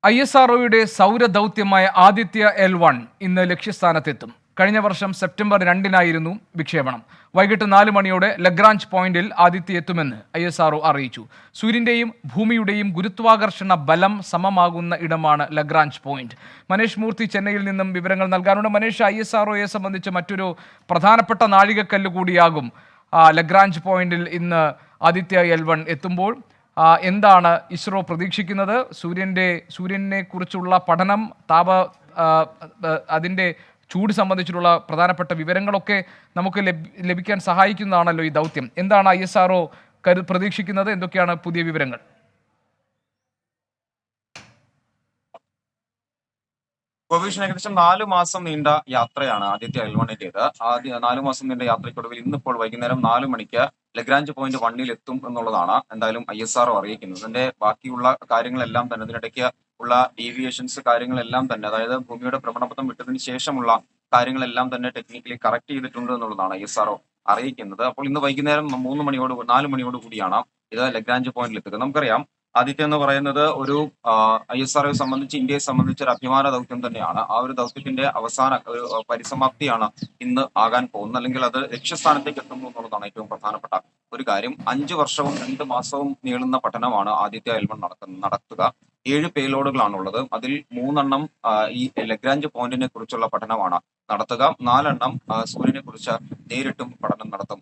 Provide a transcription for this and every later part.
ISROയുടെ സൗരദൗത്യമായ Aditya L1 ഇന്ന് ലക്ഷ്യസ്ഥാനത്തെത്തും. കഴിഞ്ഞ വർഷം സെപ്റ്റംബർ 2-നായിരുന്നു വിക്ഷേപണം. വൈകിട്ട് 4 മണിയോടെ ലഗ്രാഞ്ച് പോയിന്റിൽ ആദിത്യ എത്തുമെന്ന് ISRO അറിയിച്ചു. സൂര്യന്റെയും ഭൂമിയുടെയും ഗുരുത്വാകർഷണ ബലം സമമാകുന്ന ഇടമാണ് ലഗ്രാഞ്ച് പോയിന്റ്. മനേഷ് മൂർത്തി ചെന്നൈയിൽ നിന്നും വിവരങ്ങൾ നൽകാനുണ്ട്. മനേഷ്, ISROയെ സംബന്ധിച്ച് മറ്റൊരു പ്രധാനപ്പെട്ട നാഴികക്കല്ല് കൂടിയാകും ലഗ്രാഞ്ച് പോയിന്റിൽ ഇന്ന് ആദിത്യ L1 എത്തുമ്പോൾ. എന്താണ് ഇസ്രോ പ്രതീക്ഷിക്കുന്നത്? സൂര്യനെ കുറിച്ചുള്ള പഠനം, അതിൻ്റെ ചൂട് സംബന്ധിച്ചിട്ടുള്ള പ്രധാനപ്പെട്ട വിവരങ്ങളൊക്കെ നമുക്ക് ലഭിക്കാൻ സഹായിക്കുന്നതാണല്ലോ ഈ ദൗത്യം. എന്താണ് ISRO പ്രതീക്ഷിക്കുന്നത്? എന്തൊക്കെയാണ് പുതിയ വിവരങ്ങൾ? ഗോപീഷ്, ഏകദേശം 4 മാസം നീണ്ട യാത്രയാണ് ആദിത്യ L1-ന്റേത്. 4 മാസം നീണ്ട യാത്രയ്ക്കൊടുവിൽ ഇന്നിപ്പോൾ വൈകുന്നേരം 4 മണിക്ക് ലഗ്രാഞ്ച് പോയിന്റ് 1-ൽ എത്തും എന്നുള്ളതാണ് എന്തായാലും ISRO അറിയിക്കുന്നത്. ഇതിന്റെ ബാക്കിയുള്ള കാര്യങ്ങളെല്ലാം തന്നെ, ഇതിനിടയ്ക്ക് ഉള്ള ഡീവിയേഷൻസ് കാര്യങ്ങളെല്ലാം തന്നെ, അതായത് ഭൂമിയുടെ ഭ്രമണപഥം വിട്ടതിന് ശേഷമുള്ള കാര്യങ്ങളെല്ലാം തന്നെ ടെക്നിക്കലി കറക്റ്റ് ചെയ്തിട്ടുണ്ട് എന്നുള്ളതാണ് ISRO അറിയിക്കുന്നത്. അപ്പോൾ ഇന്ന് വൈകുന്നേരം 4 മണിയോട് കൂടിയാണ് ഇത് ലഗ്രാഞ്ച് പോയിന്റിൽ എത്തുക. നമുക്കറിയാം, ആദിത്യ എന്ന് പറയുന്നത് ഒരു ISROയെ സംബന്ധിച്ച്, ഇന്ത്യയെ സംബന്ധിച്ച് ഒരു അഭിമാന ദൗത്യം തന്നെയാണ്. ആ ഒരു ദൗത്യത്തിന്റെ അവസാന ഒരു പരിസമാപ്തിയാണ് ഇന്ന് ആകാൻ പോകുന്നത്, അല്ലെങ്കിൽ അത് ലക്ഷ്യസ്ഥാനത്തേക്ക് എത്തുന്നു എന്നുള്ളതാണ് ഏറ്റവും പ്രധാനപ്പെട്ട ഒരു കാര്യം. 5 വർഷവും 2 മാസവും നീളുന്ന പഠനമാണ് ആദിത്യ L1 നടത്തുക. 7 പേലോഡുകളാണുള്ളത്. അതിൽ 3 എണ്ണം ഈ ലഗ്രാഞ്ച് പോയിന്റിനെ കുറിച്ചുള്ള പഠനമാണ് നടത്തുക. 4 എണ്ണം സൂര്യനെ കുറിച്ച് നേരിട്ടും പഠനം നടത്തും.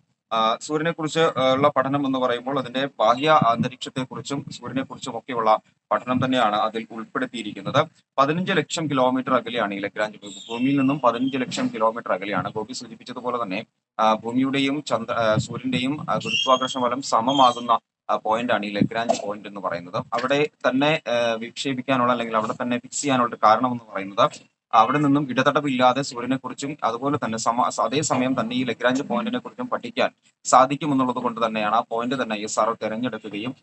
സൂര്യനെ കുറിച്ച് ഉള്ള പഠനം എന്ന് പറയുമ്പോൾ അതിന്റെ ബാഹ്യ അന്തരീക്ഷത്തെ കുറിച്ചും സൂര്യനെ കുറിച്ചും ഒക്കെയുള്ള പഠനം തന്നെയാണ് അതിൽ ഉൾപ്പെടുത്തിയിരിക്കുന്നത്. 15 ലക്ഷം കിലോമീറ്റർ അകലെയാണ് ഈ ലഗ്രാഞ്ച്. ഭൂമിയിൽ നിന്നും 15 ലക്ഷം കിലോമീറ്റർ അകലെയാണ്. ഗോപി സൂചിപ്പിച്ചതുപോലെ തന്നെ ഭൂമിയുടെയും സൂര്യന്റെയും ഗുരുത്വാകർഷണ ബലം സമമാകുന്ന പോയിന്റാണ് ഈ ലഗ്രാഞ്ച് പോയിന്റ് എന്ന് പറയുന്നത്. അവിടെ തന്നെ വിക്ഷേപിക്കാനുള്ള, അല്ലെങ്കിൽ അവിടെ തന്നെ ഫിക്സ് ചെയ്യാനുള്ള ഒരു കാരണം എന്ന് പറയുന്നത്, അവിടെ നിന്നും ഇടതടവില്ലാതെ സൂര്യനെ കുറിച്ചും അതുപോലെ തന്നെ അതേസമയം തന്നെ ഈ ലഗ്രാഞ്ച് പോയിന്റിനെ കുറിച്ചും പഠിക്കാൻ സാധിക്കുമെന്നുള്ളത് കൊണ്ട് തന്നെയാണ് ആ പോയിന്റ് തന്നെ ISRO തിരഞ്ഞെടുക്കുകയും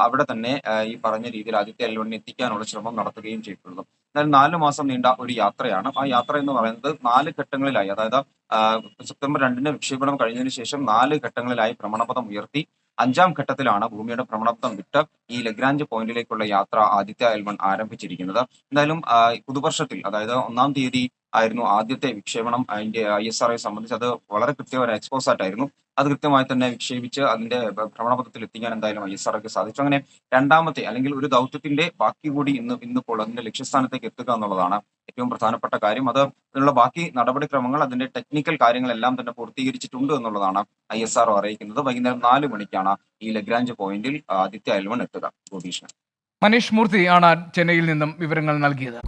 അവിടെ തന്നെ ഈ പറഞ്ഞ രീതിയിൽ ആദിത്യ L1 എത്തിക്കാനുള്ള ശ്രമം നടത്തുകയും ചെയ്തിട്ടുള്ളത്. എന്നാൽ 4 മാസം നീണ്ട ഒരു യാത്രയാണ്. ആ യാത്ര എന്ന് പറയുന്നത് 4 ഘട്ടങ്ങളിലായി, അതായത് സെപ്റ്റംബർ 2-ന് വിക്ഷേപണം കഴിഞ്ഞതിന് ശേഷം 4 ഘട്ടങ്ങളിലായി ഭ്രമണപഥം ഉയർത്തി 5-ാം ഘട്ടത്തിലാണ് ഭൂമിയുടെ ഭ്രമണപഥം വിട്ട് ഈ ലഗ്രാഞ്ച് പോയിന്റിലേക്കുള്ള യാത്ര ആദിത്യ L1 ആരംഭിച്ചിരിക്കുന്നത്. എന്തായാലും പുതുവർഷത്തിൽ, അതായത് 1-ാം തീയതി ആയിരുന്നു ആദ്യത്തെ വിക്ഷേപണം. അതിന്റെ ISROയെ സംബന്ധിച്ച് അത് വളരെ കൃത്യമായ എക്സ്പോസാറ്റ് ആയിരുന്നു. അത് കൃത്യമായി തന്നെ വിക്ഷേപിച്ച് അതിന്റെ ഭ്രമണപഥത്തിൽ എത്തിക്കാൻ എന്തായാലും ISROയ്ക്ക് സാധിച്ചു. അങ്ങനെ 2-ാമത്തെ, അല്ലെങ്കിൽ ഒരു ദൗത്യത്തിന്റെ ബാക്കി കൂടി ഇന്നിപ്പോൾ അതിന്റെ ലക്ഷ്യസ്ഥാനത്തേക്ക് എത്തുക എന്നുള്ളതാണ് ഏറ്റവും പ്രധാനപ്പെട്ട കാര്യം. അതിനുള്ള ബാക്കി നടപടിക്രമങ്ങൾ, അതിന്റെ ടെക്നിക്കൽ കാര്യങ്ങളെല്ലാം തന്നെ പൂർത്തീകരിച്ചിട്ടുണ്ട് എന്നുള്ളതാണ് ISRO അറിയിക്കുന്നത്. വൈകുന്നേരം 4 മണിക്കാണ് ഈ ലഗ്രാഞ്ച് പോയിന്റിൽ ആദിത്യ L1 എത്തുക. ഗോപീഷ്. മനീഷ് മൂർത്തി ആണ് ചെന്നൈയിൽ നിന്നും വിവരങ്ങൾ നൽകിയത്.